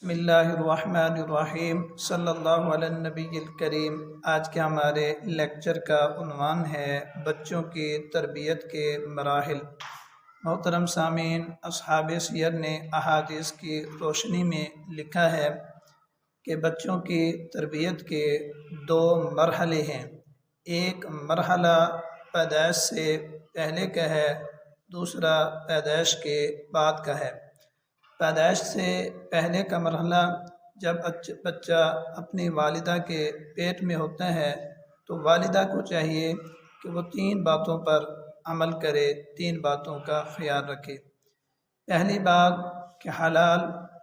بسم اللہ الرحمن الرحیم صلی اللہ علی النبی الکریم۔ آج کے ہمارے لیکچر کا عنوان ہے بچوں کی تربیت کے مراحل۔ محترم سامعین، اصحاب سیر نے احادیث کی روشنی میں لکھا ہے کہ بچوں کی تربیت کے دو مرحلے ہیں۔ ایک مرحلہ پیدائش سے پہلے کا ہے، دوسرا پیدائش کے بعد کا ہے۔ پیدائش سے پہلے کا مرحلہ جب بچہ اپنی والدہ کے پیٹ میں ہوتا ہے تو والدہ کو چاہیے کہ وہ 3 باتوں پر عمل کرے، 3 باتوں کا خیال رکھے۔ پہلی بات کہ حلال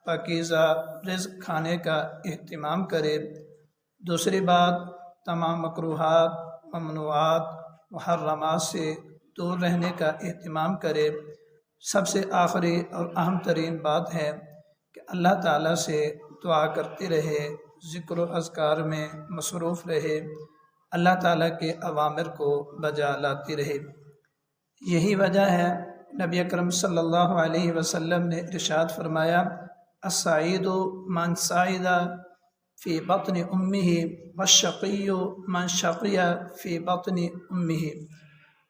پاکیزہ رزق کھانے کا اہتمام کرے۔ دوسری بات تمام مکروہات، ممنوعات، محرمات سے دور رہنے کا اہتمام کرے۔ سب سے آخری اور اہم ترین بات ہے کہ اللہ تعالیٰ سے دعا کرتی رہے، ذکر و اذکار میں مصروف رہے، اللہ تعالیٰ کے اوامر کو بجا لاتی رہے۔ یہی وجہ ہے نبی اکرم صلی اللہ علیہ وسلم نے ارشاد فرمایا، السعید من سعید فی بطن امہ والشقی من شقی فی بطن امہ۔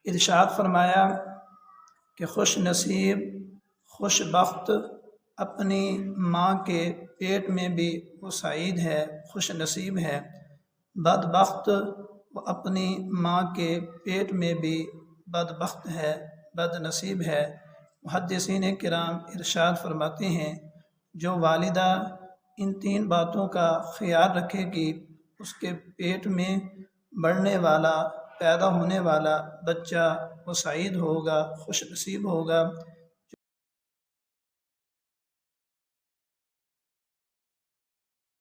ارشاد فرمایا کہ خوش نصیب، خوش بخت اپنی ماں کے پیٹ میں بھی وہ سعید ہے، خوش نصیب ہے۔ بدبخت وہ اپنی ماں کے پیٹ میں بھی بدبخت ہے، بد نصیب ہے۔ محدثین کرام ارشاد فرماتے ہیں جو والدہ ان 3 باتوں کا خیال رکھے گی اس کے پیٹ میں بڑھنے والا، پیدا ہونے والا بچہ وہ سعید ہوگا، خوش نصیب ہوگا۔